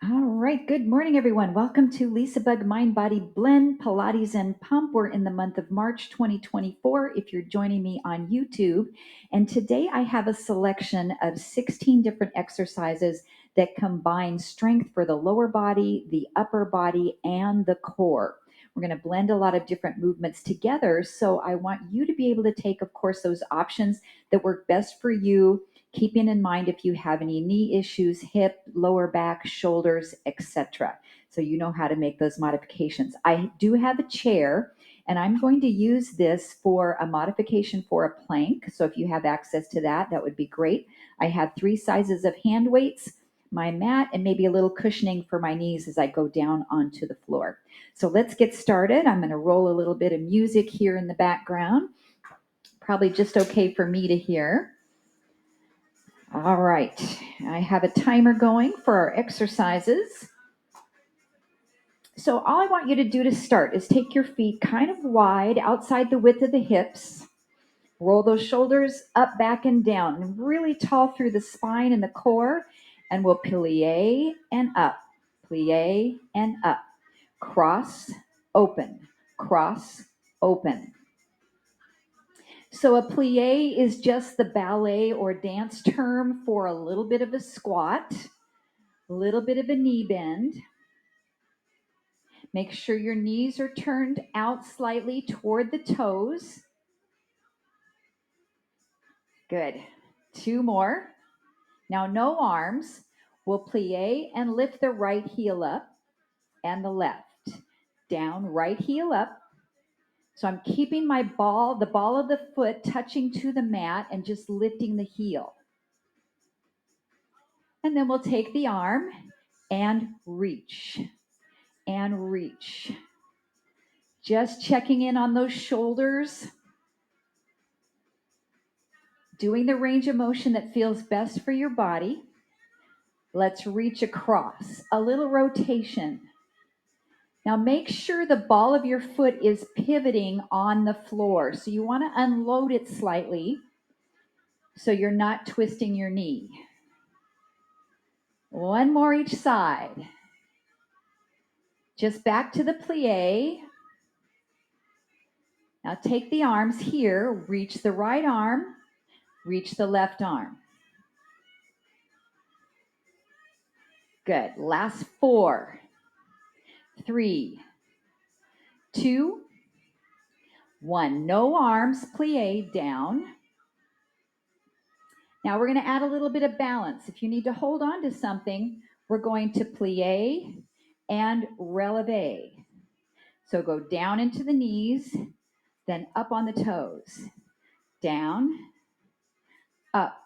All right. Good morning, everyone. Welcome to LisaBug Mind Body Blend Pilates and Pump. We're in the month of March 2024 if you're joining me on YouTube. And today I have a selection of 16 different exercises that combine strength for the lower body, the upper body, and the core. We're going to blend a lot of different movements together. So I want you to be able to take, of course, those options that work best for you, keeping in mind if you have any knee issues, hip, lower back, shoulders, etc. So you know how to make those modifications. I do have a chair, and I'm going to use this for a modification for a plank. So if you have access to that, that would be great. I have 3 sizes of hand weights, my mat, and maybe a little cushioning for my knees as I go down onto the floor. So let's get started. I'm going to roll a little bit of music here in the background. Probably just okay for me to hear. All right, I have a timer going for our exercises. So all I want you to do to start is take your feet kind of wide outside the width of the hips. Roll those shoulders up, back, and down, and really tall through the spine and the core. And we'll plie and up, plie and up. Cross, open, cross, open. So a plie is just the ballet or dance term for a little bit of a squat, a little bit of a knee bend. Make sure your knees are turned out slightly toward the toes. Good. 2 more. Now no arms. We'll plie and lift the right heel up and the left. Down, right heel up. So I'm keeping the ball of the foot touching to the mat and just lifting the heel. And then we'll take the arm and reach and reach. Just checking in on those shoulders. Doing the range of motion that feels best for your body. Let's reach across. A little rotation. Now make sure the ball of your foot is pivoting on the floor. So you want to unload it slightly so you're not twisting your knee. 1 more each side. Just back to the plie. Now take the arms here, reach the right arm, reach the left arm. Good. Last 4, 3, 2, 1. No arms, plie down. Now we're going to add a little bit of balance. If you need to hold on to something, we're going to plie and releve. So go down into the knees, then up on the toes. Down, up.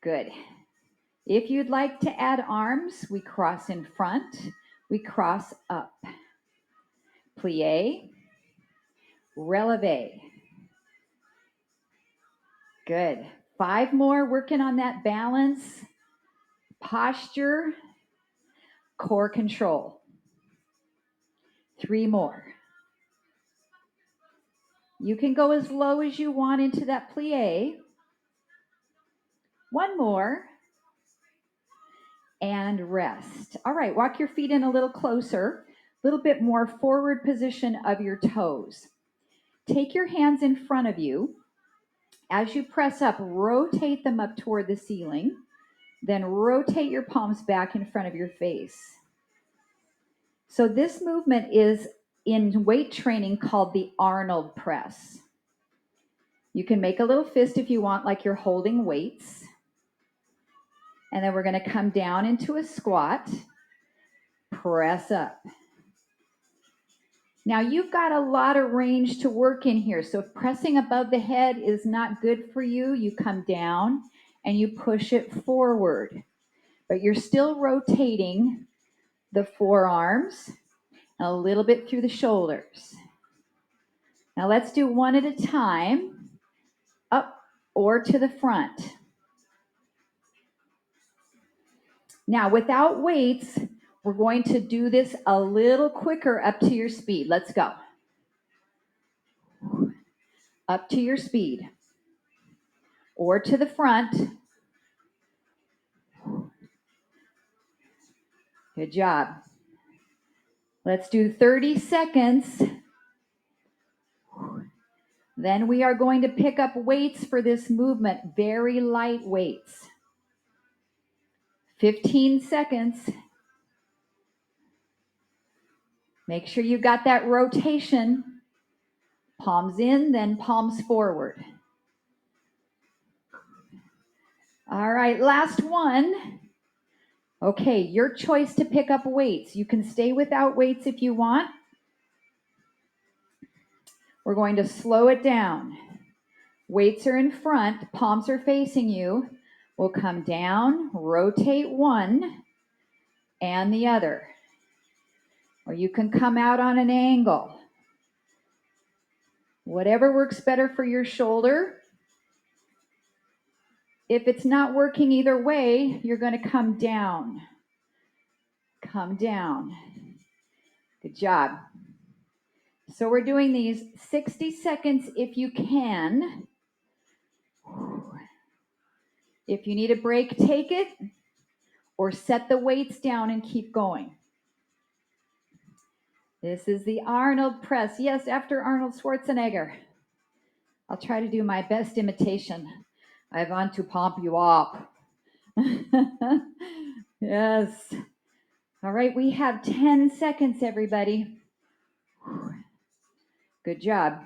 Good. If you'd like to add arms, we cross in front, we cross up. Plie, releve. Good. 5 more, working on that balance, posture, core control. 3 more. You can go as low as you want into that plie. 1 more. And rest. All right, walk your feet in a little closer, a little bit more forward position of your toes. Take your hands in front of you. As you press up, rotate them up toward the ceiling. Then rotate your palms back in front of your face. So this movement is in weight training called the Arnold press. You can make a little fist if you want, like you're holding weights. And then we're going to come down into a squat. Press up. Now you've got a lot of range to work in here. So if pressing above the head is not good for you, you come down and you push it forward. But you're still rotating the forearms and a little bit through the shoulders. Now let's do one at a time, up or to the front. Now without weights, we're going to do this a little quicker up to your speed. Let's go. Up to your speed. Or to the front. Good job. Let's do 30 seconds. Then we are going to pick up weights for this movement, very light weights. 15 seconds. Make sure you got that rotation. Palms in, then palms forward. All right, last one. Okay, your choice to pick up weights. You can stay without weights if you want. We're going to slow it down. Weights are in front, palms are facing you. We'll come down, rotate one and the other. Or you can come out on an angle. Whatever works better for your shoulder. If it's not working either way, you're going to come down. Come down. Good job. So we're doing these 60 seconds if you can. If you need a break, take it, or set the weights down and keep going. This is the Arnold press. Yes, after Arnold Schwarzenegger. I'll try to do my best imitation. I want to pump you up. Yes. All right, we have 10 seconds, everybody. Good job.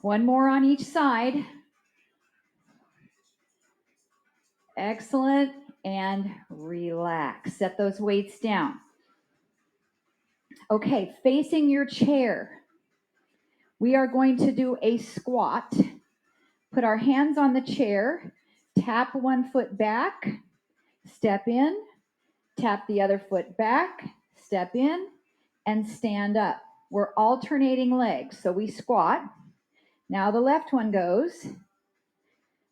One more on each side. Excellent. And relax. Set those weights down. Okay, facing your chair. We are going to do a squat. Put our hands on the chair. Tap one foot back. Step in. Tap the other foot back. Step in. And stand up. We're alternating legs. So we squat. Now the left one goes.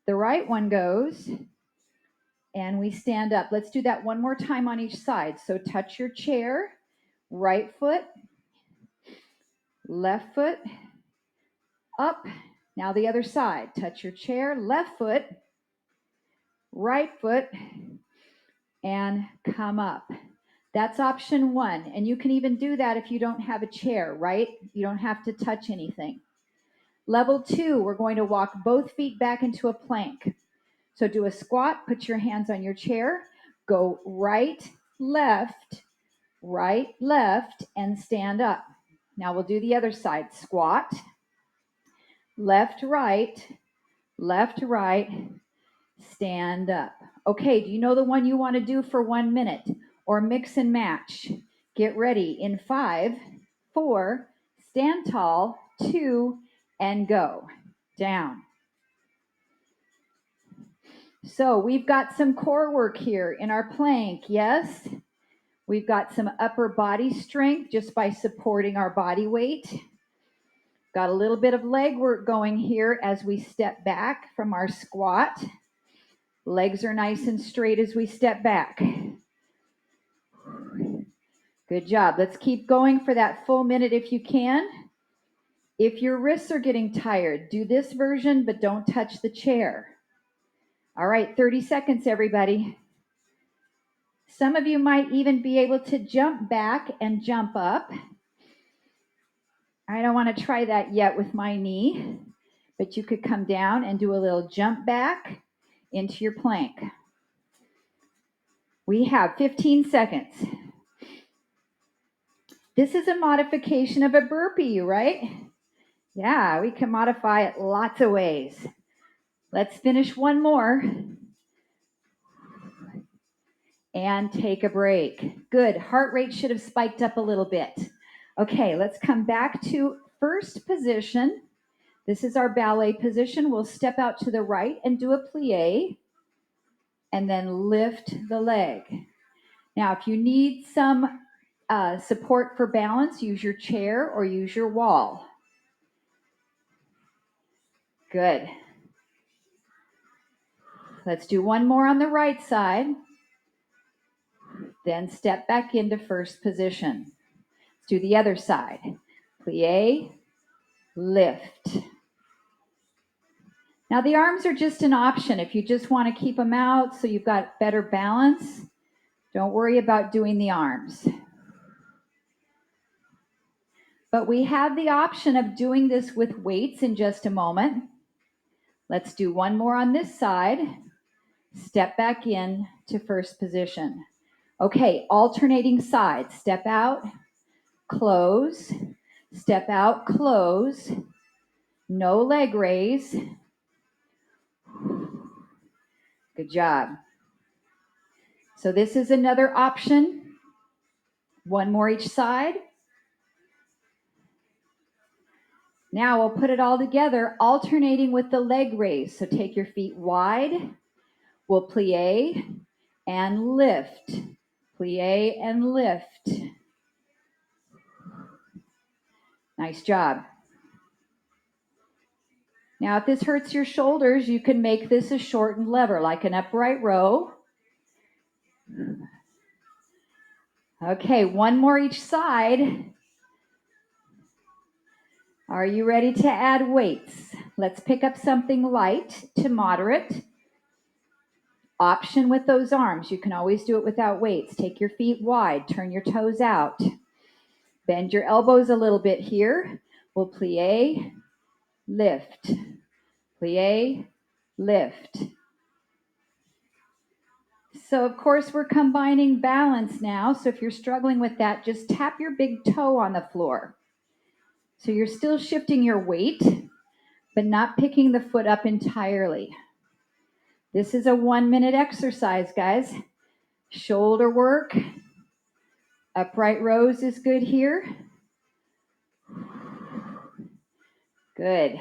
The right one goes. And we stand up. Let's do that one more time on each side. So touch your chair, right foot, left foot, up. Now the other side. Touch your chair, left foot, right foot, and come up. That's option one. And you can even do that if you don't have a chair, right? You don't have to touch anything. Level 2, we're going to walk both feet back into a plank. So do a squat, put your hands on your chair, go right, left, and stand up. Now we'll do the other side. Squat, left, right, stand up. Okay, do you know the one you want to do for 1 minute? Or mix and match? Get ready in 5, 4, stand tall, 2, and go. Down. So we've got some core work here in our plank, yes? We've got some upper body strength just by supporting our body weight. Got a little bit of leg work going here as we step back from our squat. Legs are nice and straight as we step back. Good job. Let's keep going for that full minute if you can. If your wrists are getting tired, do this version, but don't touch the chair. All right, 30 seconds, everybody. Some of you might even be able to jump back and jump up. I don't want to try that yet with my knee, but you could come down and do a little jump back into your plank. We have 15 seconds. This is a modification of a burpee, right? Yeah, we can modify it lots of ways. Let's finish one more. And take a break. Good. Heart rate should have spiked up a little bit. Okay, let's come back to first position. This is our ballet position. We'll step out to the right and do a plie, and then lift the leg. Now, if you need some support for balance, use your chair or use your wall. Good. Let's do one more on the right side. Then step back into first position. Let's do the other side. Plie, lift. Now the arms are just an option. If you just want to keep them out so you've got better balance, Don't worry about doing the arms. But we have the option of doing this with weights in just a moment. Let's do one more on this side. Step back in to first position. Okay, alternating sides. Step out, close, step out, close. No leg raise. Good job. So this is another option. One more each side. Now we'll put it all together, alternating with the leg raise. So take your feet wide. We'll plie and lift. Plie and lift. Nice job. Now, if this hurts your shoulders, you can make this a shortened lever, like an upright row. Okay, one more each side. Are you ready to add weights? Let's pick up something light to moderate. Option with those arms. You can always do it without weights. Take your feet wide, turn your toes out. Bend your elbows a little bit here. We'll plie, lift, plie, lift. So of course we're combining balance now. So if you're struggling with that, just tap your big toe on the floor. So you're still shifting your weight, but not picking the foot up entirely. This is a 1-minute exercise, guys. Shoulder work. Upright rows is good here. Good.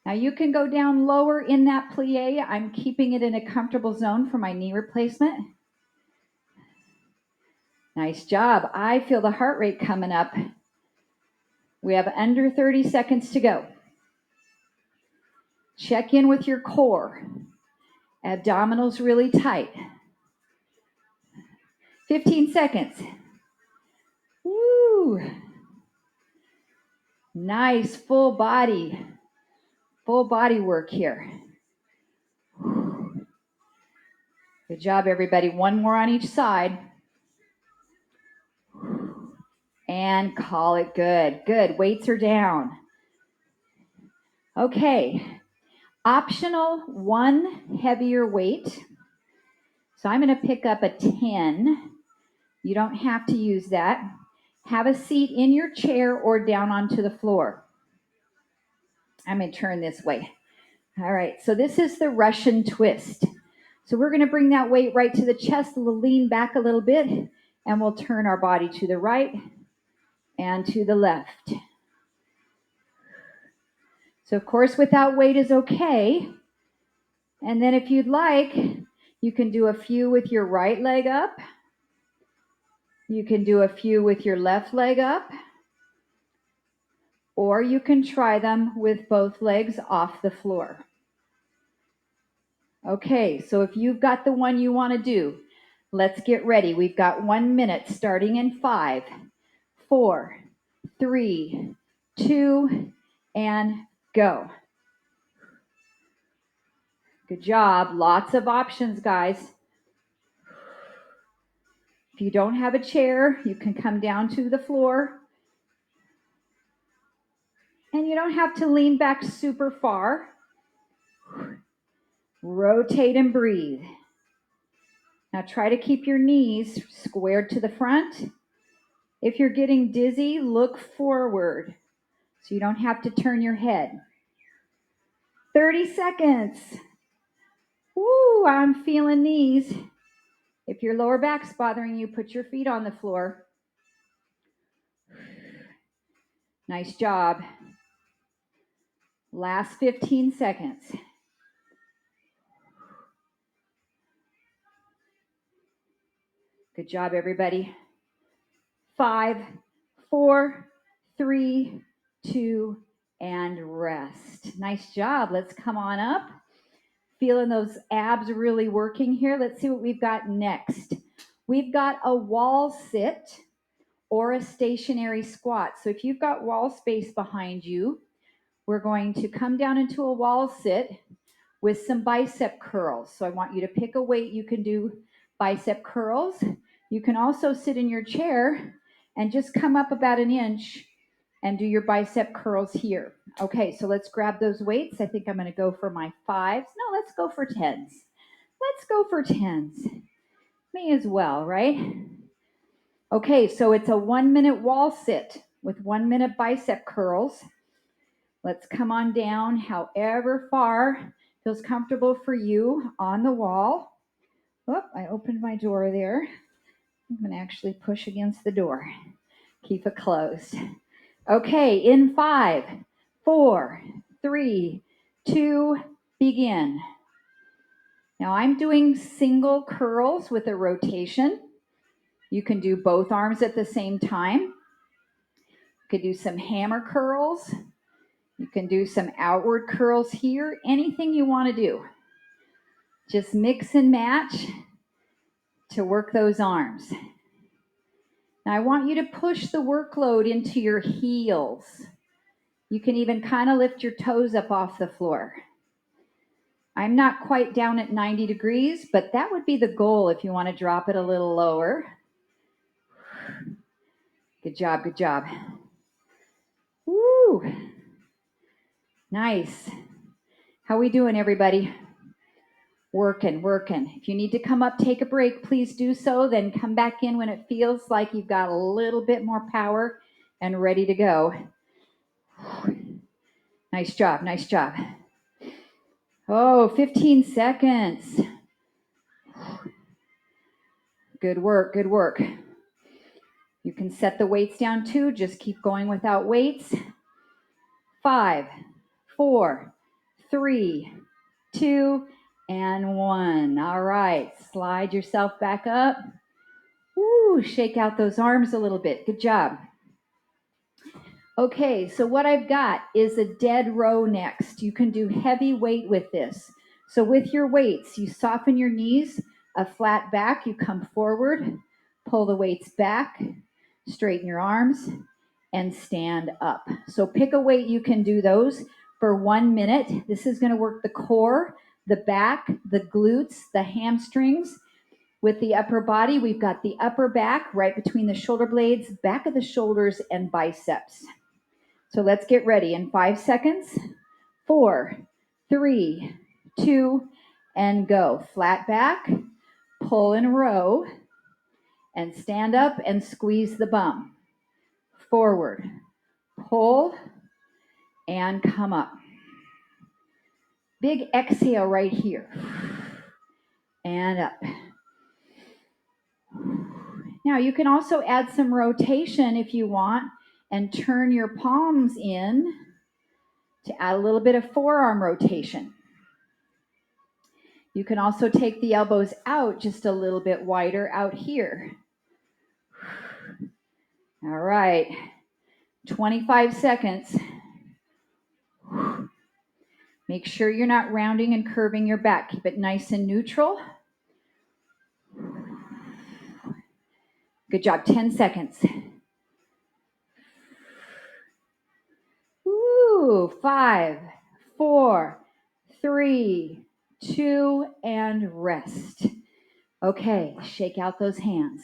Now you can go down lower in that plie. I'm keeping it in a comfortable zone for my knee replacement. Nice job. I feel the heart rate coming up. We have under 30 seconds to go. Check in with your core. Abdominals really tight. 15 seconds. Woo. Nice full body work here. Good job, everybody. One more on each side. And call it good. Good. Weights are down. Okay. Optional one heavier weight. So I'm going to pick up a 10. You don't have to use that. Have a seat in your chair or down onto the floor. I'm going to turn this way. All right. So this is the Russian twist. So we're going to bring that weight right to the chest. We'll lean back a little bit and we'll turn our body to the right and to the left. So of course, without weight is okay. And then if you'd like, you can do a few with your right leg up. You can do a few with your left leg up. Or you can try them with both legs off the floor. Okay, so if you've got the one you want to do, let's get ready. We've got 1 minute starting in 5, 4, 3, 2, and go. Good job. Lots of options, guys. If you don't have a chair, you can come down to the floor. And you don't have to lean back super far. Rotate and breathe. Now try to keep your knees squared to the front. If you're getting dizzy, look forward so you don't have to turn your head. 30 seconds. Woo, I'm feeling these. If your lower back's bothering you, put your feet on the floor. Nice job. Last 15 seconds. Good job, everybody. 5, 4, 3, 2, and rest. Nice job. Let's come on up. Feeling those abs really working here. Let's see what we've got next. We've got a wall sit or a stationary squat. So if you've got wall space behind you, we're going to come down into a wall sit with some bicep curls. So I want you to pick a weight you can do bicep curls. You can also sit in your chair and just come up about an inch and do your bicep curls here. Okay, so let's grab those weights. I think I'm going to go for my 5s. No, let's go for 10s. Let's go for 10s. May as well, right? Okay, so it's a 1-minute wall sit with 1-minute bicep curls. Let's come on down however far feels comfortable for you on the wall. Oh, I opened my door there. I'm going to actually push against the door. Keep it closed. Okay, in 5, 4, 3, 2, begin. Now I'm doing single curls with a rotation. You can do both arms at the same time. You could do some hammer curls. You can do some outward curls here. Anything you want to do. Just mix and match to work those arms. Now I want you to push the workload into your heels. You can even kind of lift your toes up off the floor. I'm not quite down at 90 degrees, but that would be the goal if you want to drop it a little lower. Good job, good job. Woo! Nice. How we doing, everybody? Working. If you need to come up, take a break, please do so. Then come back in when it feels like you've got a little bit more power and ready to go. Nice job, nice job. Oh, 15 seconds. Good work, good work. You can set the weights down too. Just keep going without weights. 5, 4, 3, 2, and 1. All right, slide yourself back up. Woo, shake out those arms a little bit. Good job. Okay, so what I've got is a dead row next. You can do heavy weight with this. So with your weights, you soften your knees, a flat back, you come forward, pull the weights back, straighten your arms, and stand up. So pick a weight, you can do those for 1 minute. This is going to work the core, the back, the glutes, the hamstrings. With the upper body, we've got the upper back right between the shoulder blades, back of the shoulders, and biceps. So let's get ready in 5 seconds. 4, 3, 2, and go. Flat back, pull in a row, and stand up and squeeze the bum. Forward, pull, and come up. Big exhale right here. And up. Now you can also add some rotation if you want and turn your palms in to add a little bit of forearm rotation. You can also take the elbows out just a little bit wider out here. All right, 25 seconds. Make sure you're not rounding and curving your back. Keep it nice and neutral. Good job, 10 seconds. Woo, 5, 4, 3, 2, and rest. Okay, shake out those hands.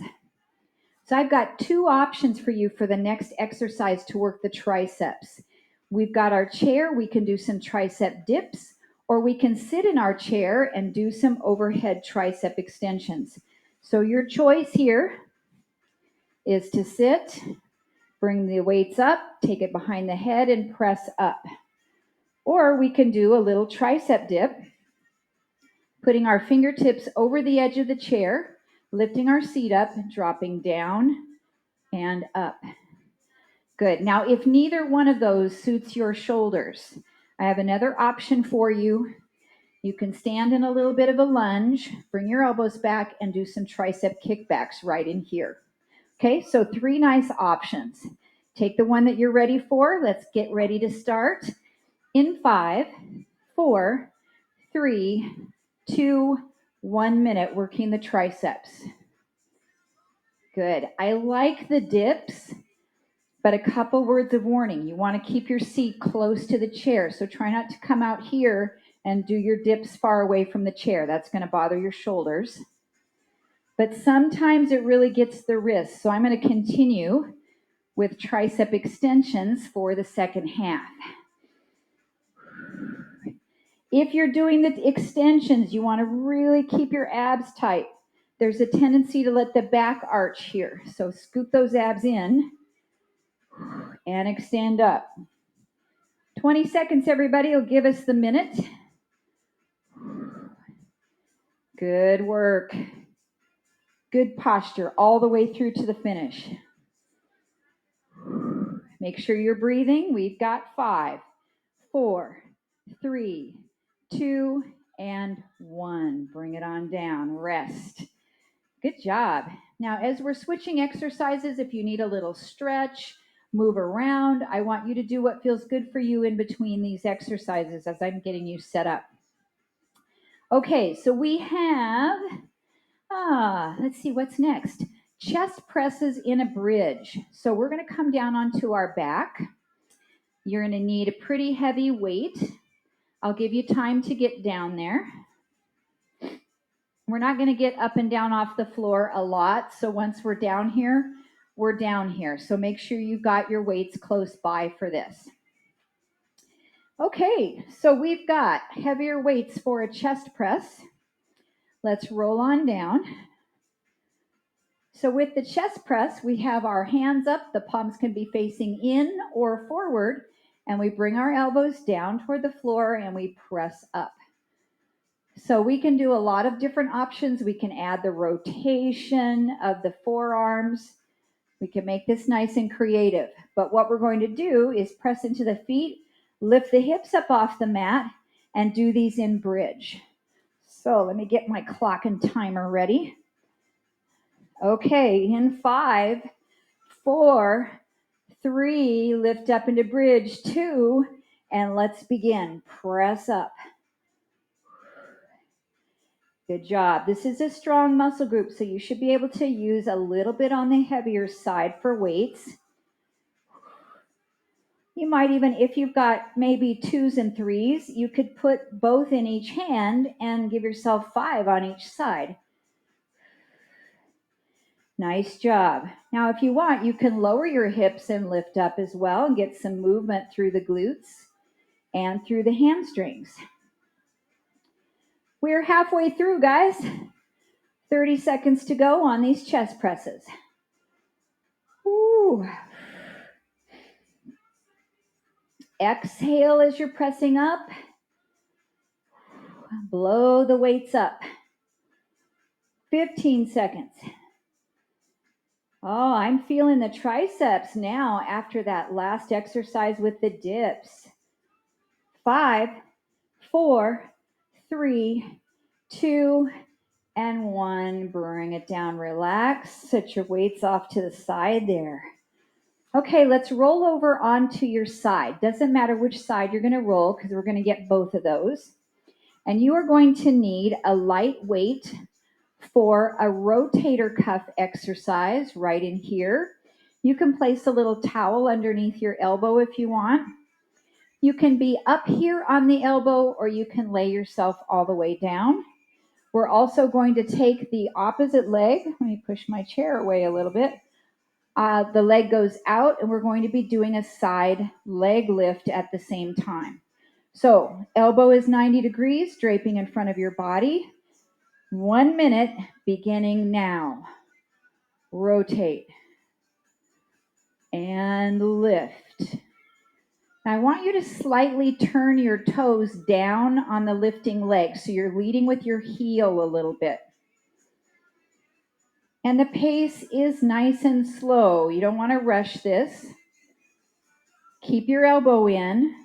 So I've got 2 options for you for the next exercise to work the triceps. We've got our chair, we can do some tricep dips, or we can sit in our chair and do some overhead tricep extensions. So your choice here is to sit, bring the weights up, take it behind the head and press up. Or we can do a little tricep dip, putting our fingertips over the edge of the chair, lifting our seat up, dropping down and up. Good. Now, if neither one of those suits your shoulders, I have another option for you. You can stand in a little bit of a lunge, bring your elbows back, and do some tricep kickbacks right in here. Okay, so 3 nice options. Take the one that you're ready for. Let's get ready to start. In 5, 4, 3, 2, 1 minute, working the triceps. Good. I like the dips, but a couple words of warning. You want to keep your seat close to the chair, so try not to come out here and do your dips far away from the chair. That's going to bother your shoulders. but sometimes it really gets the wrist. So I'm going to continue with tricep extensions for the second half. If you're doing the extensions, you want to really keep your abs tight. There's a tendency to let the back arch here. So scoop those abs in and extend up. 20 seconds, everybody, will give us the minute. Good work. Good posture all the way through to the finish. Make sure you're breathing. We've got 5, 4, 3, 2, and 1. Bring it on down. Rest. Good job. Now, as we're switching exercises, if you need a little stretch, move around, I want you to do what feels good for you in between these exercises as I'm getting you set up. Okay, so we have, let's see what's next. Chest presses in a bridge. So we're going to come down onto our back. You're going to need a pretty heavy weight. I'll give you time to get down there. We're not going to get up and down off the floor a lot. So once we're down here, we're down here. So make sure you've got your weights close by for this. Okay, so we've got heavier weights for a chest press. Let's roll on down. So with the chest press, we have our hands up. The palms can be facing in or forward. And we bring our elbows down toward the floor and we press up. So we can do a lot of different options. We can add the rotation of the forearms. We can make this nice and creative. But what we're going to do is press into the feet, lift the hips up off the mat, and do these in bridge. So let me get my clock and timer ready. Okay, in 5, 4, 3, lift up into bridge, 2, and let's begin. Press up. Good job. This is a strong muscle group, so you should be able to use a little bit on the heavier side for weights. You might even, if you've got maybe 2s and 3s, you could put both in each hand and give yourself 5 on each side. Nice job. Now, if you want, you can lower your hips and lift up as well and get some movement through the glutes and through the hamstrings. We're halfway through, guys. 30 seconds to go on these chest presses. Ooh. Exhale as you're pressing up. Blow the weights up. 15 seconds. Oh, I'm feeling the triceps now after that last exercise with the dips. 5, 4, 3, 2, and 1. Bring it down. Relax. Set your weights off to the side there. Okay, let's roll over onto your side. Doesn't matter which side you're going to roll because we're going to get both of those. And you are going to need a light weight for a rotator cuff exercise right in here. You can place a little towel underneath your elbow if you want. You can be up here on the elbow or you can lay yourself all the way down. We're also going to take the opposite leg. Let me push my chair away a little bit. The leg goes out and we're going to be doing a side leg lift at the same time. So elbow is 90 degrees, draping in front of your body. 1 minute, beginning now. Rotate and lift. Now I want you to slightly turn your toes down on the lifting leg, so you're leading with your heel a little bit. And the pace is nice and slow. You don't want to rush this. Keep your elbow in,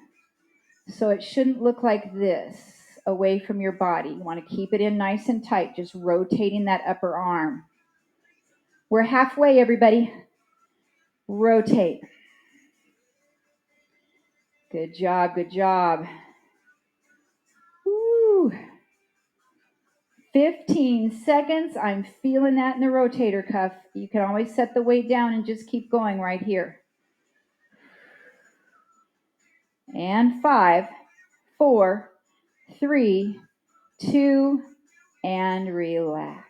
so it shouldn't look like this, away from your body. You want to keep it in nice and tight, just rotating that upper arm. We're halfway, everybody. Rotate. Good job, good job. Woo. 15 seconds. I'm feeling that in the rotator cuff. You can always set the weight down and just keep going right here. And 5, 4, 3, 2, and relax.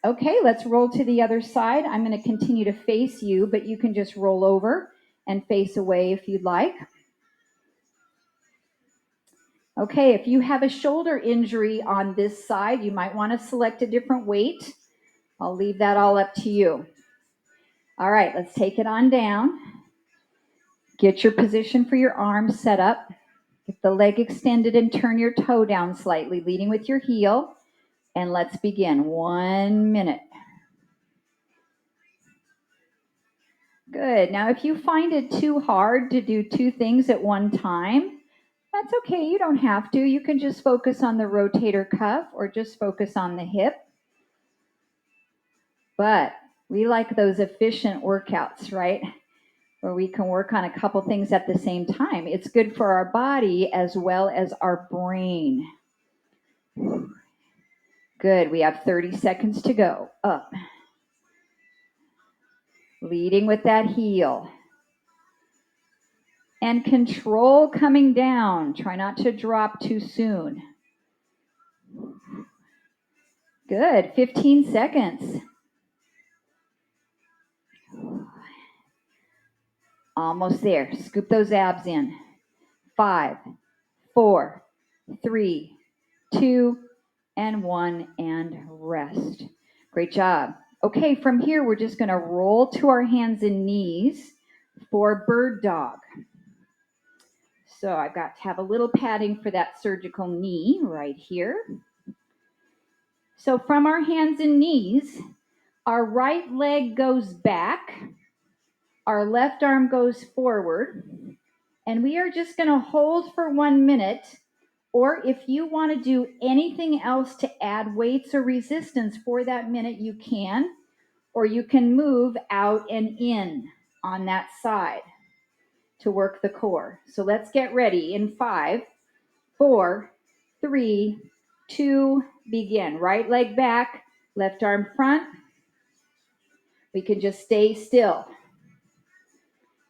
Okay, let's roll to the other side. I'm going to continue to face you, but you can just roll over and face away if you'd like. Okay, if you have a shoulder injury on this side, you might want to select a different weight. I'll leave that all up to you. All right, let's take it on down. Get your position for your arms set up. Get the leg extended and turn your toe down slightly, leading with your heel. And let's begin. 1 minute. Good. Now, if you find it too hard to do two things at one time, that's okay. You don't have to. You can just focus on the rotator cuff or just focus on the hip. But we like those efficient workouts, right? Where we can work on a couple things at the same time. It's good for our body as well as our brain. Good. We have 30 seconds to go. Up. Leading with that heel. And control coming down. Try not to drop too soon. Good. 15 seconds. Almost there. Scoop those abs in. 5, 4, 3, 2, and 1, and rest. Great job. Okay, from here, we're just going to roll to our hands and knees for bird dog. So I've got to have a little padding for that surgical knee right here. So from our hands and knees, our right leg goes back, our left arm goes forward, and we are just going to hold for 1 minute. Or if you want to do anything else to add weights or resistance for that minute, you can. Or you can move out and in on that side to work the core. So let's get ready in 5, 4, 3, 2, begin. Right leg back, left arm front. We can just stay still.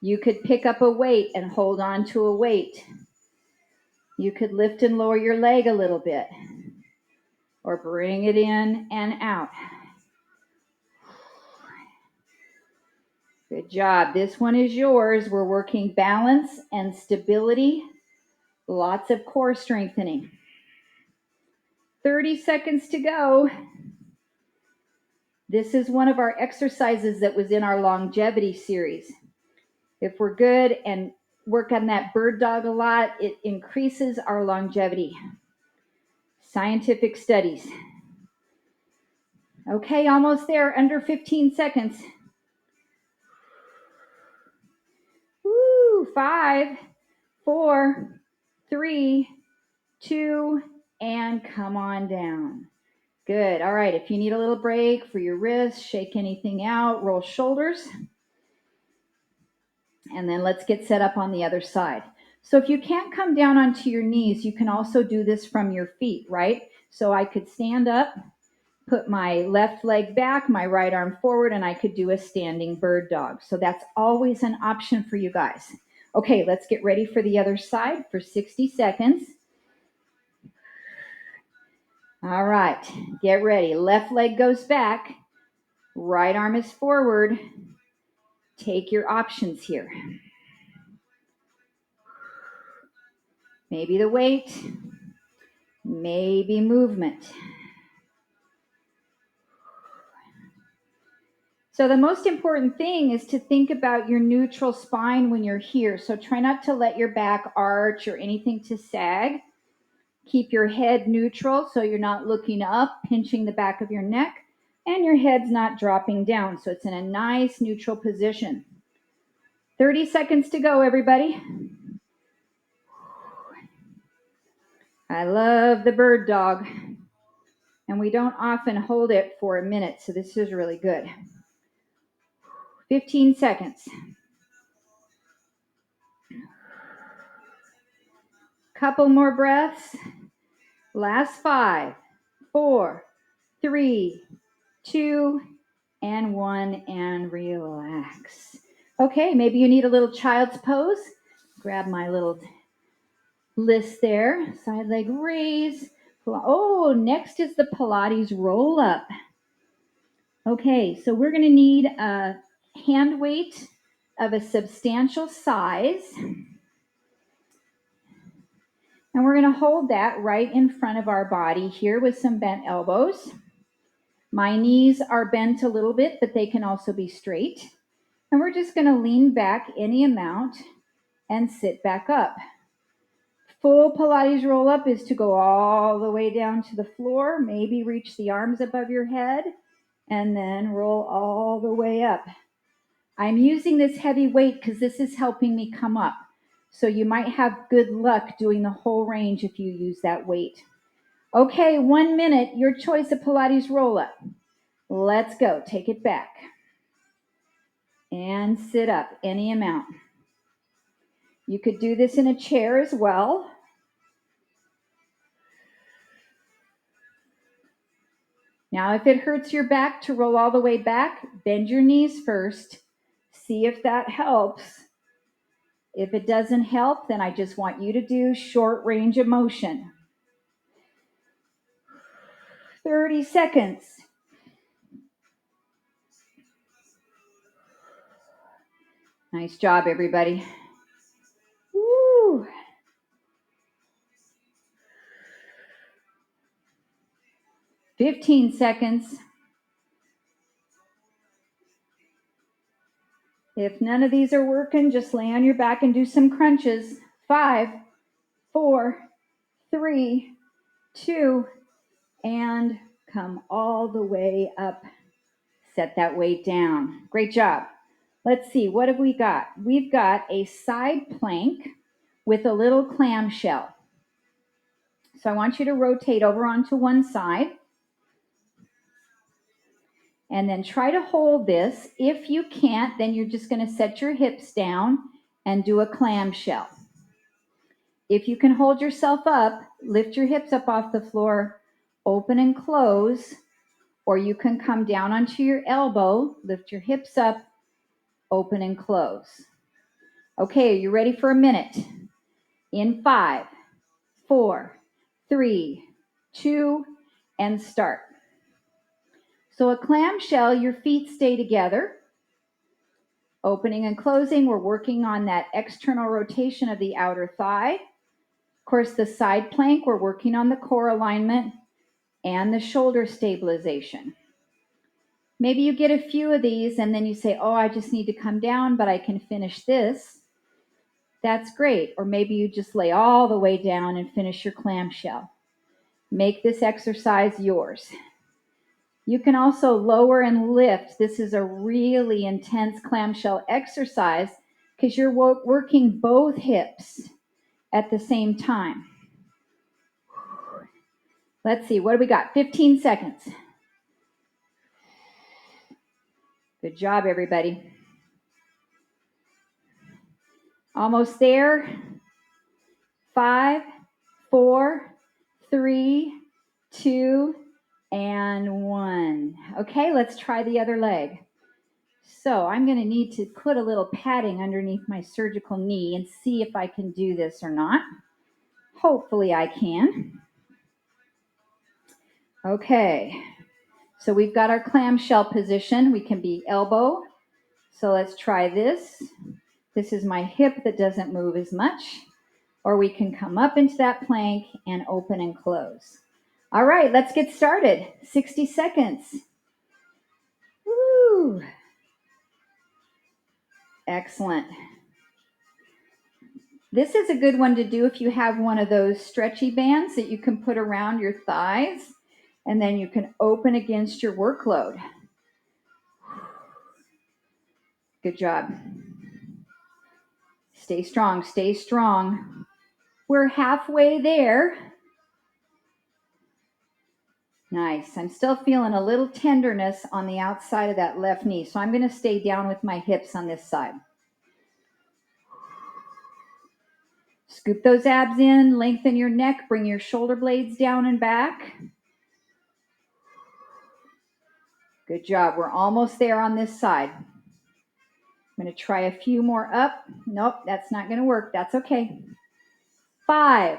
You could pick up a weight and hold on to a weight. You could lift and lower your leg a little bit, or bring it in and out. Good job. This one is yours. We're working balance and stability. Lots of core strengthening. 30 seconds to go. This is one of our exercises that was in our longevity series. If we're good and work on that bird dog a lot, it increases our longevity. Scientific studies. Okay, almost there, under 15 seconds. Woo, 5, 4, 3, 2, and come on down. Good. All right, if you need a little break for your wrists, shake anything out, roll shoulders. And then let's get set up on the other side. So if you can't come down onto your knees, you can also do this from your feet, right? So I could stand up, put my left leg back, my right arm forward, and I could do a standing bird dog. So that's always an option for you guys. Okay, let's get ready for the other side for 60 seconds. All right, get ready. Left leg goes back, right arm is forward. Take your options here. Maybe the weight, maybe movement. So the most important thing is to think about your neutral spine when you're here. So try not to let your back arch or anything to sag. Keep your head neutral so you're not looking up, pinching the back of your neck, and your head's not dropping down. So it's in a nice neutral position. 30 seconds to go, everybody. I love the bird dog. And we don't often hold it for a minute, so this is really good. 15 seconds. Couple more breaths. Last 5, 4, 3, 2, and 1, and relax. Okay, maybe you need a little child's pose. Grab my little list there. Side leg raise. Oh, next is the Pilates roll up. Okay, so we're going to need a hand weight of a substantial size. And we're going to hold that right in front of our body here with some bent elbows. My knees are bent a little bit, but they can also be straight. And we're just going to lean back any amount and sit back up. Full Pilates roll up is to go all the way down to the floor, maybe reach the arms above your head, and then roll all the way up. I'm using this heavy weight because this is helping me come up. So you might have good luck doing the whole range if you use that weight. Okay, 1 minute, your choice of Pilates roll up. Let's go. Take it back. And sit up any amount. You could do this in a chair as well. Now, if it hurts your back to roll all the way back, bend your knees first. See if that helps. If it doesn't help, then I just want you to do short range of motion. 30 seconds. Nice job, everybody. Woo. 15 seconds. If none of these are working, just lay on your back and do some crunches. 5, 4, 3, 2, and come all the way up. Set that weight down. Great job. Let's see, what have we got? We've got a side plank with a little clamshell. So I want you to rotate over onto one side. And then try to hold this. If you can't, then you're just going to set your hips down and do a clamshell. If you can hold yourself up, lift your hips up off the floor, open and close, or you can come down onto your elbow, lift your hips up, open and close. Okay, are you ready for a minute? In 5, 4, 3, 2, and start. So a clamshell, your feet stay together. Opening and closing, we're working on that external rotation of the outer thigh. Of course, the side plank, we're working on the core alignment and the shoulder stabilization. Maybe you get a few of these and then you say, oh, I just need to come down, but I can finish this. That's great. Or maybe you just lay all the way down and finish your clamshell. Make this exercise yours. You can also lower and lift. This is a really intense clamshell exercise because you're working both hips at the same time. Let's see, what do we got? 15 seconds. Good job, everybody. Almost there. 5, 4, 3, 2, and 1. Okay, let's try the other leg. So I'm going to need to put a little padding underneath my surgical knee and see if I can do this or not. Hopefully I can. Okay, so we've got our clamshell position. We can be elbow. So let's try this. This is my hip that doesn't move as much. Or we can come up into that plank and open and close. All right, let's get started. 60 seconds. Woo! Excellent. This is a good one to do if you have one of those stretchy bands that you can put around your thighs, and then you can open against your workload. Good job. Stay strong, stay strong. We're halfway there. Nice. I'm still feeling a little tenderness on the outside of that left knee, so I'm going to stay down with my hips on this side. Scoop those abs in, lengthen your neck, bring your shoulder blades down and back. Good job. We're almost there on this side. I'm going to try a few more up. Nope, that's not going to work. That's okay. 5,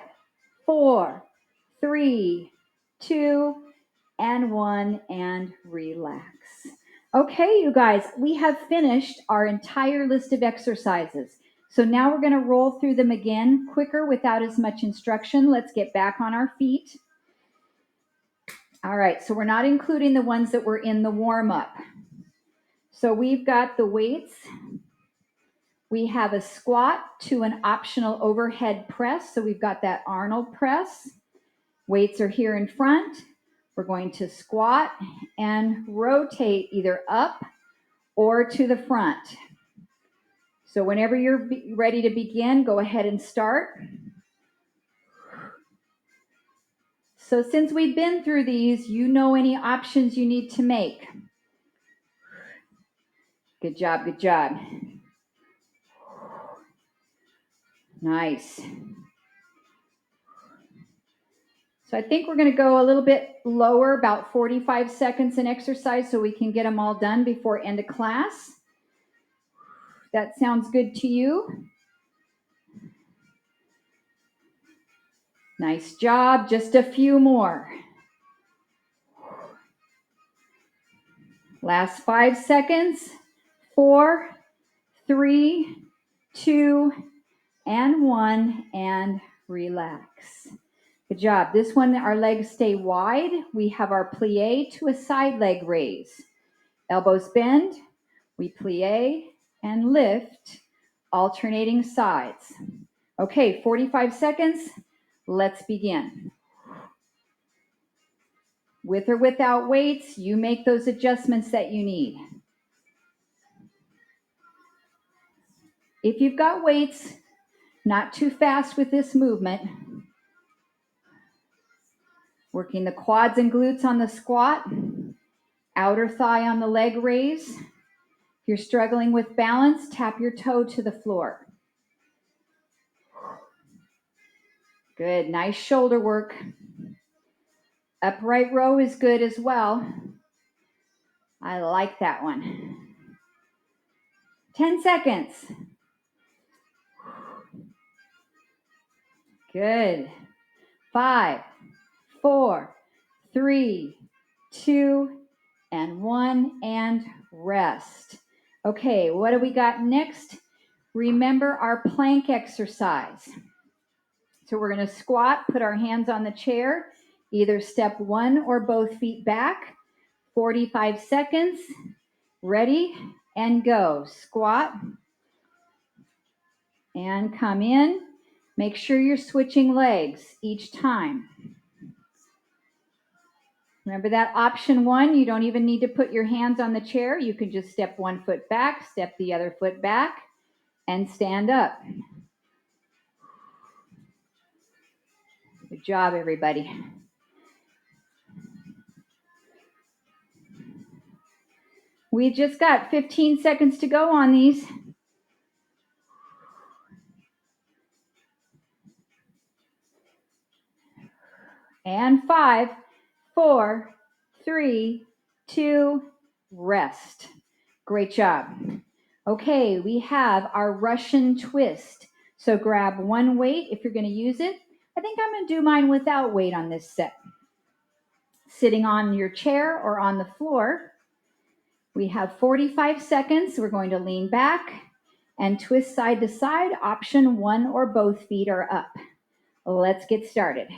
4, 3, 2, and 1, and relax. Okay, you guys, we have finished our entire list of exercises. So now we're going to roll through them again, quicker without as much instruction. Let's get back on our feet. All right, so we're not including the ones that were in the warm-up. So we've got the weights. We have a squat to an optional overhead press. So we've got that Arnold press. Weights are here in front. We're going to squat and rotate either up or to the front. So whenever you're ready to begin, go ahead and start. So since we've been through these, you know any options you need to make. Good job, good job. Nice. So I think we're going to go a little bit lower, about 45 seconds in exercise, so we can get them all done before end of class. That sounds good to you? Nice job. Just a few more. Last 5 seconds. 4, 3, 2, and 1, and relax. Good job. This one, our legs stay wide. We have our plie to a side leg raise. Elbows bend. We plie and lift, alternating sides. Okay, 45 seconds. Let's begin. With or without weights, you make those adjustments that you need. If you've got weights, not too fast with this movement. Working the quads and glutes on the squat, outer thigh on the leg raise. If you're struggling with balance, tap your toe to the floor. Good, nice shoulder work. Upright row is good as well. I like that one. 10 seconds. Good. 5, 4, 3, 2, and 1, and rest. Okay, what do we got next? Remember our plank exercise. So we're going to squat, put our hands on the chair, either step 1 or both feet back. 45 seconds. Ready and go. Squat and come in. Make sure you're switching legs each time. Remember that option 1, you don't even need to put your hands on the chair. You can just step 1 foot back, step the other foot back, and stand up. Good job, everybody. We just got 15 seconds to go on these. And 5, 4, 3, 2, rest. Great job. Okay, we have our Russian twist. So grab one weight if you're going to use it. I think I'm going to do mine without weight on this set. Sitting on your chair or on the floor. We have 45 seconds. We're going to lean back and twist side to side. Option 1 or both feet are up. Let's get started.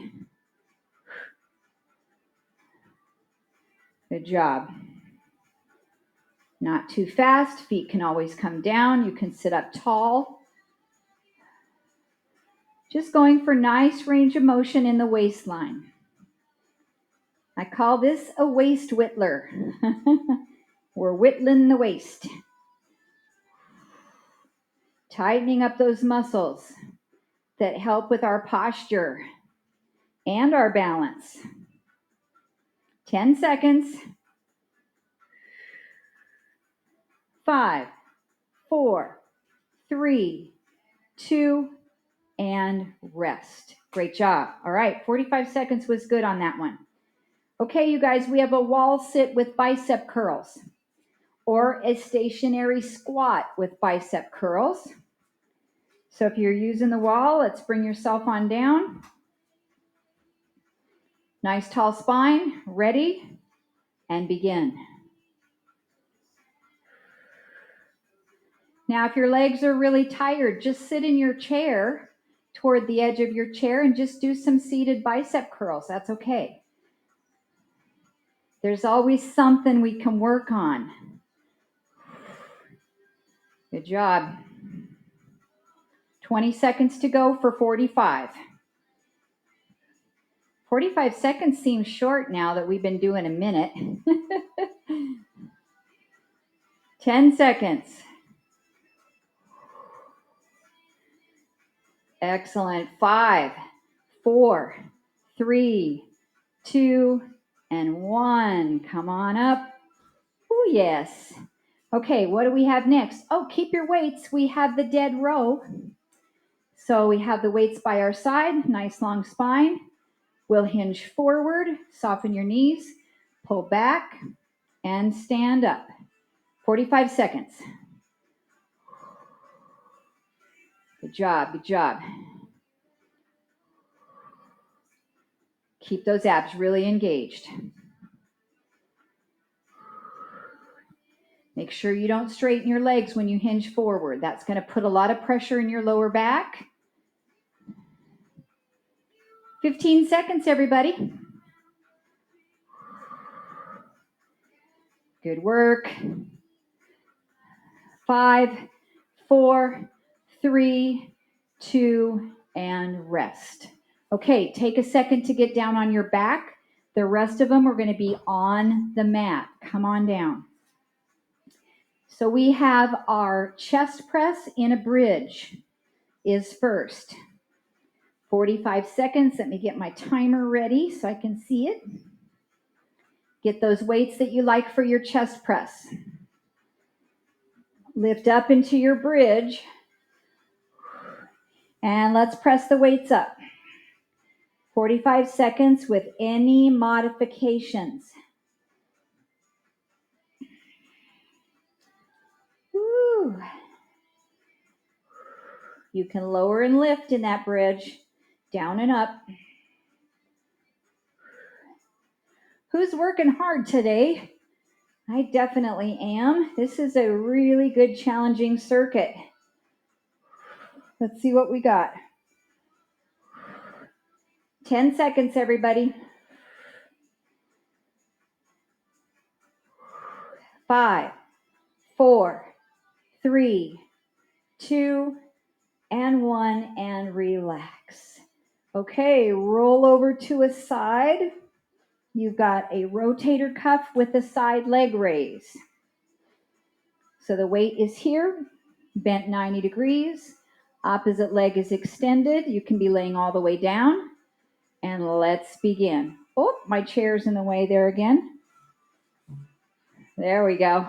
Good job. Not too fast. Feet can always come down. You can sit up tall. Just going for nice range of motion in the waistline. I call this a waist whittler. We're whittling the waist. Tightening up those muscles that help with our posture and our balance. 10 seconds. 5, 4, 3, 2, and rest. Great job. All right, 45 seconds was good on that one. Okay, you guys, we have a wall sit with bicep curls or a stationary squat with bicep curls. So if you're using the wall, let's bring yourself on down. Nice tall spine. Ready? And begin. Now, if your legs are really tired, just sit in your chair toward the edge of your chair and just do some seated bicep curls. That's okay. There's always something we can work on. Good job. 20 seconds to go for 45. 45 seconds seems short now that we've been doing a minute. 10 seconds. Excellent. 5, 4, 3, 2, and 1. Come on up. Oh, yes. Okay, what do we have next? Oh, keep your weights. We have the dead row. So we have the weights by our side, nice long spine. We'll hinge forward, soften your knees, pull back, and stand up. 45 seconds. Good job, good job. Keep those abs really engaged. Make sure you don't straighten your legs when you hinge forward. That's going to put a lot of pressure in your lower back. 15 seconds, everybody. Good work. 5, 4, 3, 2, and rest. Okay, take a second to get down on your back. The rest of them are going to be on the mat. Come on down. So we have our chest press in a bridge is first. 45 seconds. Let me get my timer ready so I can see it. Get those weights that you like for your chest press. Lift up into your bridge. And let's press the weights up. 45 seconds with any modifications. Woo. You can lower and lift in that bridge, down and up. Who's working hard today? I definitely am. This is a really good challenging circuit. Let's see what we got. 10 seconds, everybody. 5, 4, 3, 2, and 1, and relax. Okay, roll over to a side. You've got a rotator cuff with a side leg raise. So the weight is here, bent 90 degrees. Opposite leg is extended. You can be laying all the way down. And let's begin. Oh, my chair's in the way there again. There we go.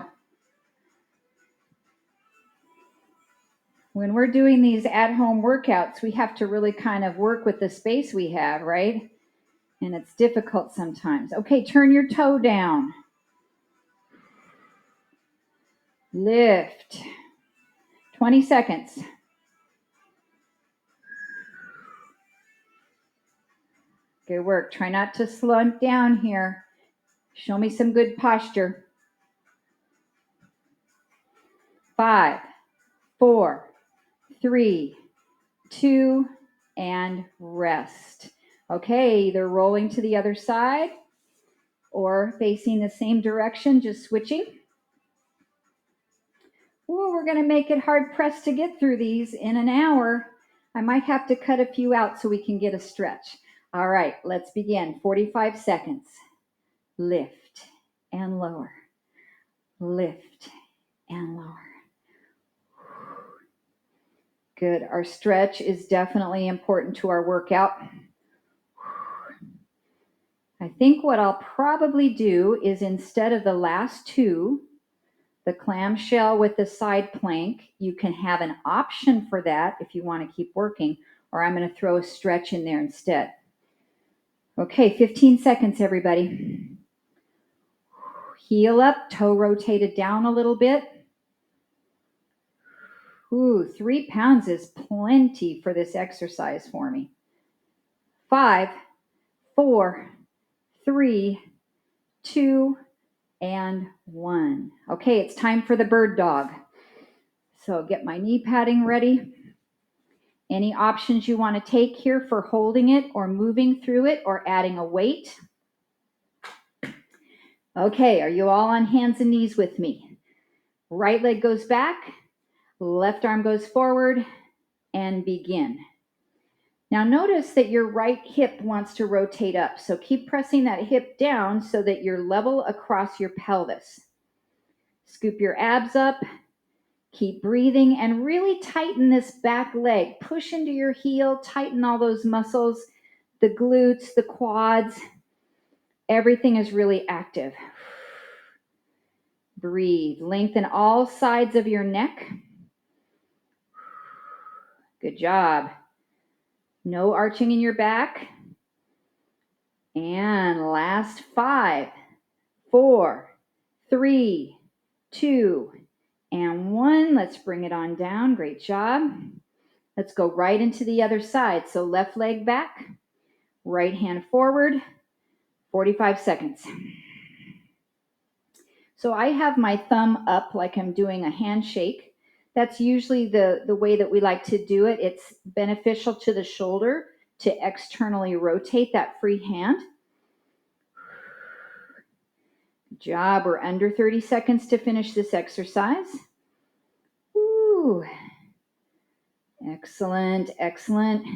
When we're doing these at-home workouts, we have to really kind of work with the space we have, right? And it's difficult sometimes. Okay, turn your toe down. Lift. 20 seconds. Good work. Try not to slump down here. Show me some good posture. 5, 4, 3, 2, and rest. Okay, either rolling to the other side or facing the same direction, just switching. Ooh, we're going to make it hard pressed to get through these in an hour. I might have to cut a few out so we can get a stretch. All right, let's begin. 45 seconds. Lift and lower. Lift and lower. Good. Our stretch is definitely important to our workout. I think what I'll probably do is instead of the last two, the clamshell with the side plank, you can have an option for that if you want to keep working, or I'm going to throw a stretch in there instead. Okay, 15 seconds, everybody. Heel up, toe rotated down a little bit. Ooh, 3 pounds is plenty for this exercise for me. 5, 4, 3, 2, and 1. Okay, it's time for the bird dog. So get my knee padding ready. Any options you want to take here for holding it or moving through it or adding a weight? Okay, are you all on hands and knees with me? Right leg goes back, left arm goes forward, and begin. Now notice that your right hip wants to rotate up, so keep pressing that hip down so that you're level across your pelvis. Scoop your abs up, keep breathing, and really tighten this back leg. Push into your heel, tighten all those muscles, the glutes, the quads. Everything is really active. Breathe. Lengthen all sides of your neck. Good job. No arching in your back. And last 5, 4, 3, 2, and 1. Let's bring it on down. Great job. Let's go right into the other side. So left leg back, right hand forward, 45 seconds. So I have my thumb up like I'm doing a handshake. That's usually the way that we like to do it. It's beneficial to the shoulder to externally rotate that free hand. Good job. We're under 30 seconds to finish this exercise. Woo. Excellent, excellent.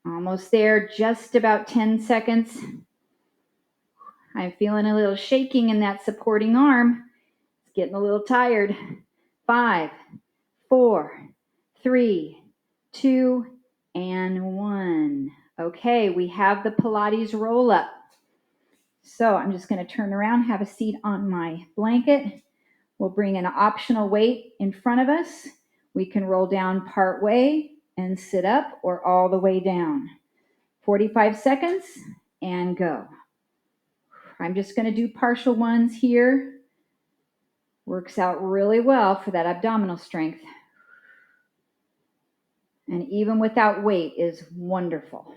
Almost there, just about 10 seconds. I'm feeling a little shaking in that supporting arm. It's getting a little tired. 5, 4, 3, 2, and 1. Okay, we have the Pilates roll up. So I'm just going to turn around, have a seat on my blanket. We'll bring an optional weight in front of us. We can roll down part way and sit up or all the way down. 45 seconds and go. I'm just going to do partial ones here. Works out really well for that abdominal strength. And even without weight is wonderful.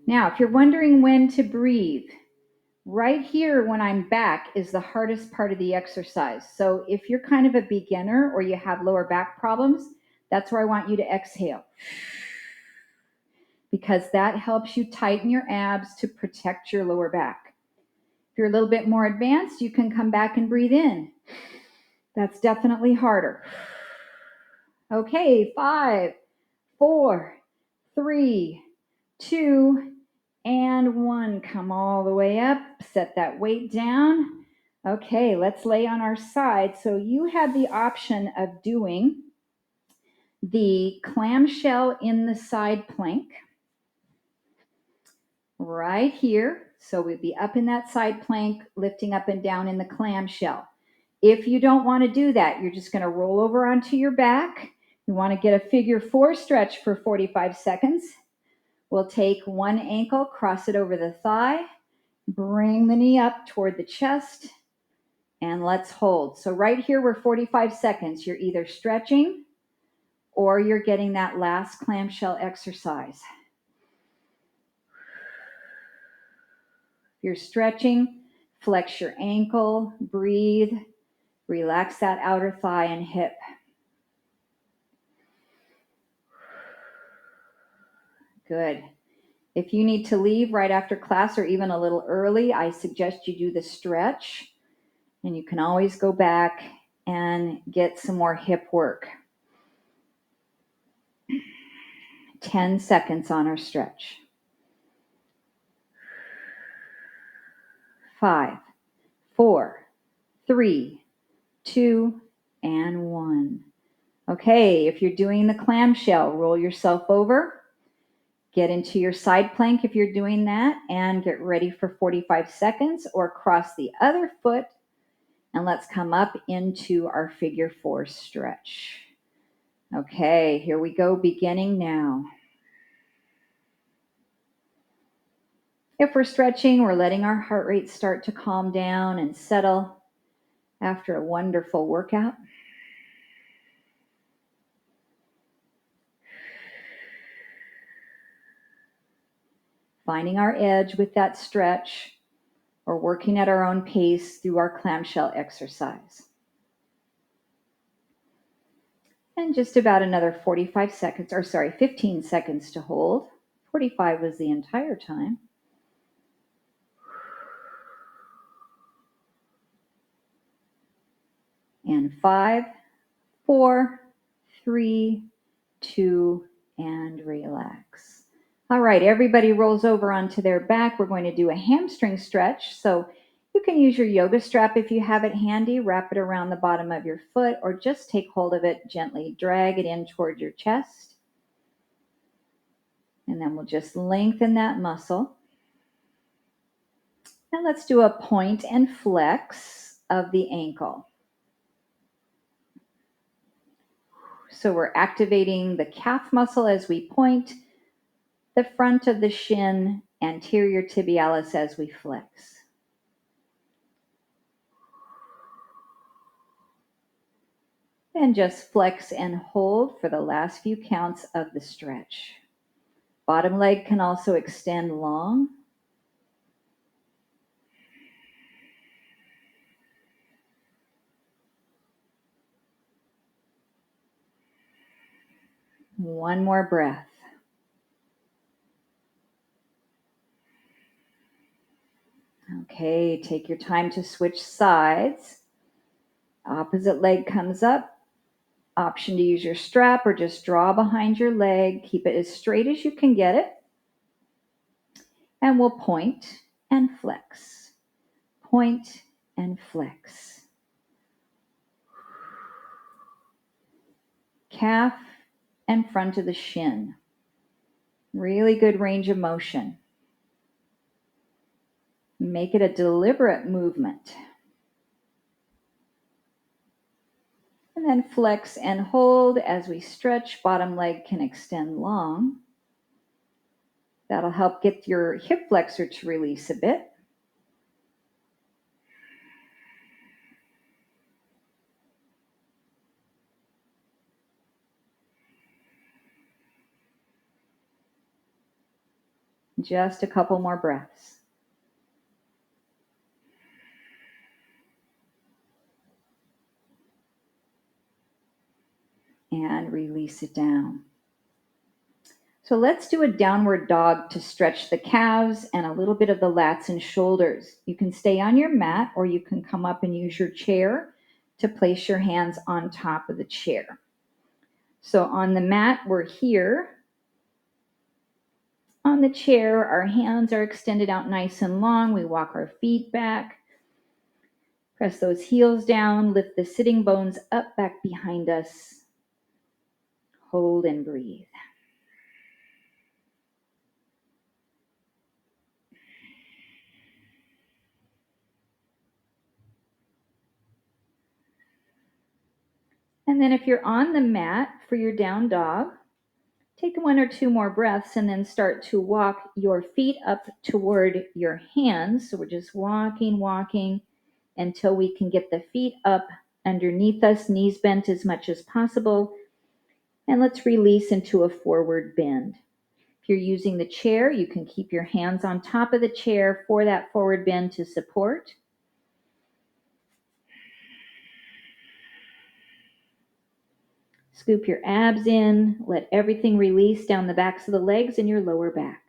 Now, if you're wondering when to breathe, right here when I'm back is the hardest part of the exercise. So if you're kind of a beginner or you have lower back problems, that's where I want you to exhale. Because that helps you tighten your abs to protect your lower back. If you're a little bit more advanced, you can come back and breathe in. That's definitely harder. Okay, 5, 4, 3, 2, and 1. Come all the way up. Set that weight down. Okay, let's lay on our side. So you have the option of doing the clamshell in the side plank right here. So we'd be up in that side plank, lifting up and down in the clamshell. If you don't want to do that, you're just going to roll over onto your back. You want to get a figure 4 stretch for 45 seconds. We'll take one ankle, cross it over the thigh, bring the knee up toward the chest, and let's hold. So right here, we're 45 seconds. You're either stretching or you're getting that last clamshell exercise. If you're stretching, flex your ankle, breathe, relax that outer thigh and hip. Good. If you need to leave right after class or even a little early, I suggest you do the stretch, and you can always go back and get some more hip work. 10 seconds on our stretch. 5, 4, 3, 2, and 1. Okay, if you're doing the clamshell, roll yourself over. Get into your side plank if you're doing that, and get ready for 45 seconds, or cross the other foot, and let's come up into our figure 4 stretch. Okay, here we go, beginning now. If we're stretching, we're letting our heart rate start to calm down and settle after a wonderful workout. finding our edge with that stretch or working at our own pace through our clamshell exercise. And just about another 15 seconds to hold. 45 was the entire time. And 5, 4, 3, 2, and relax. All right, everybody rolls over onto their back. We're going to do a hamstring stretch. So you can use your yoga strap if you have it handy, wrap it around the bottom of your foot, or just take hold of it, gently drag it in toward your chest. And then we'll just lengthen that muscle. Now let's do a point and flex of the ankle. So we're activating the calf muscle as we point, the front of the shin, anterior tibialis as we flex. And just flex and hold for the last few counts of the stretch. Bottom leg can also extend long. One more breath. Okay, take your time to switch sides. Opposite leg comes up. Option to use your strap or just draw behind your leg. Keep it as straight as you can get it. And we'll point and flex. Point and flex. Calf and front of the shin. Really good range of motion. Make it a deliberate movement. And then flex and hold as we stretch. Bottom leg can extend long. That'll help get your hip flexor to release a bit. Just a couple more breaths. And release it down. So let's do a downward dog to stretch the calves and a little bit of the lats and shoulders. You can stay on your mat or you can come up and use your chair to place your hands on top of the chair. So on the mat, we're here. On the chair, our hands are extended out nice and long. We walk our feet back. Press those heels down, lift the sitting bones up back behind us. Hold and breathe. And then if you're on the mat for your down dog, take 1 or 2 more breaths and then start to walk your feet up toward your hands. So we're just walking until we can get the feet up underneath us, knees bent as much as possible. And let's release into a forward bend. If you're using the chair, you can keep your hands on top of the chair for that forward bend to support. Scoop your abs in, let everything release down the backs of the legs and your lower back.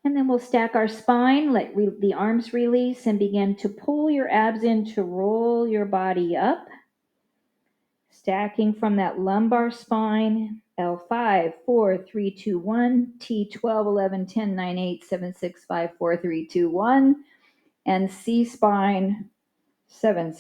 And then we'll stack our spine, let the arms release and begin to pull your abs in to roll your body up. Stacking from that lumbar spine, L5, 4, 3, 2, 1, T12, 11, 10, 9, 8, 7, 6, 5, 4, 3, 2, 1, and C spine, 7, 6,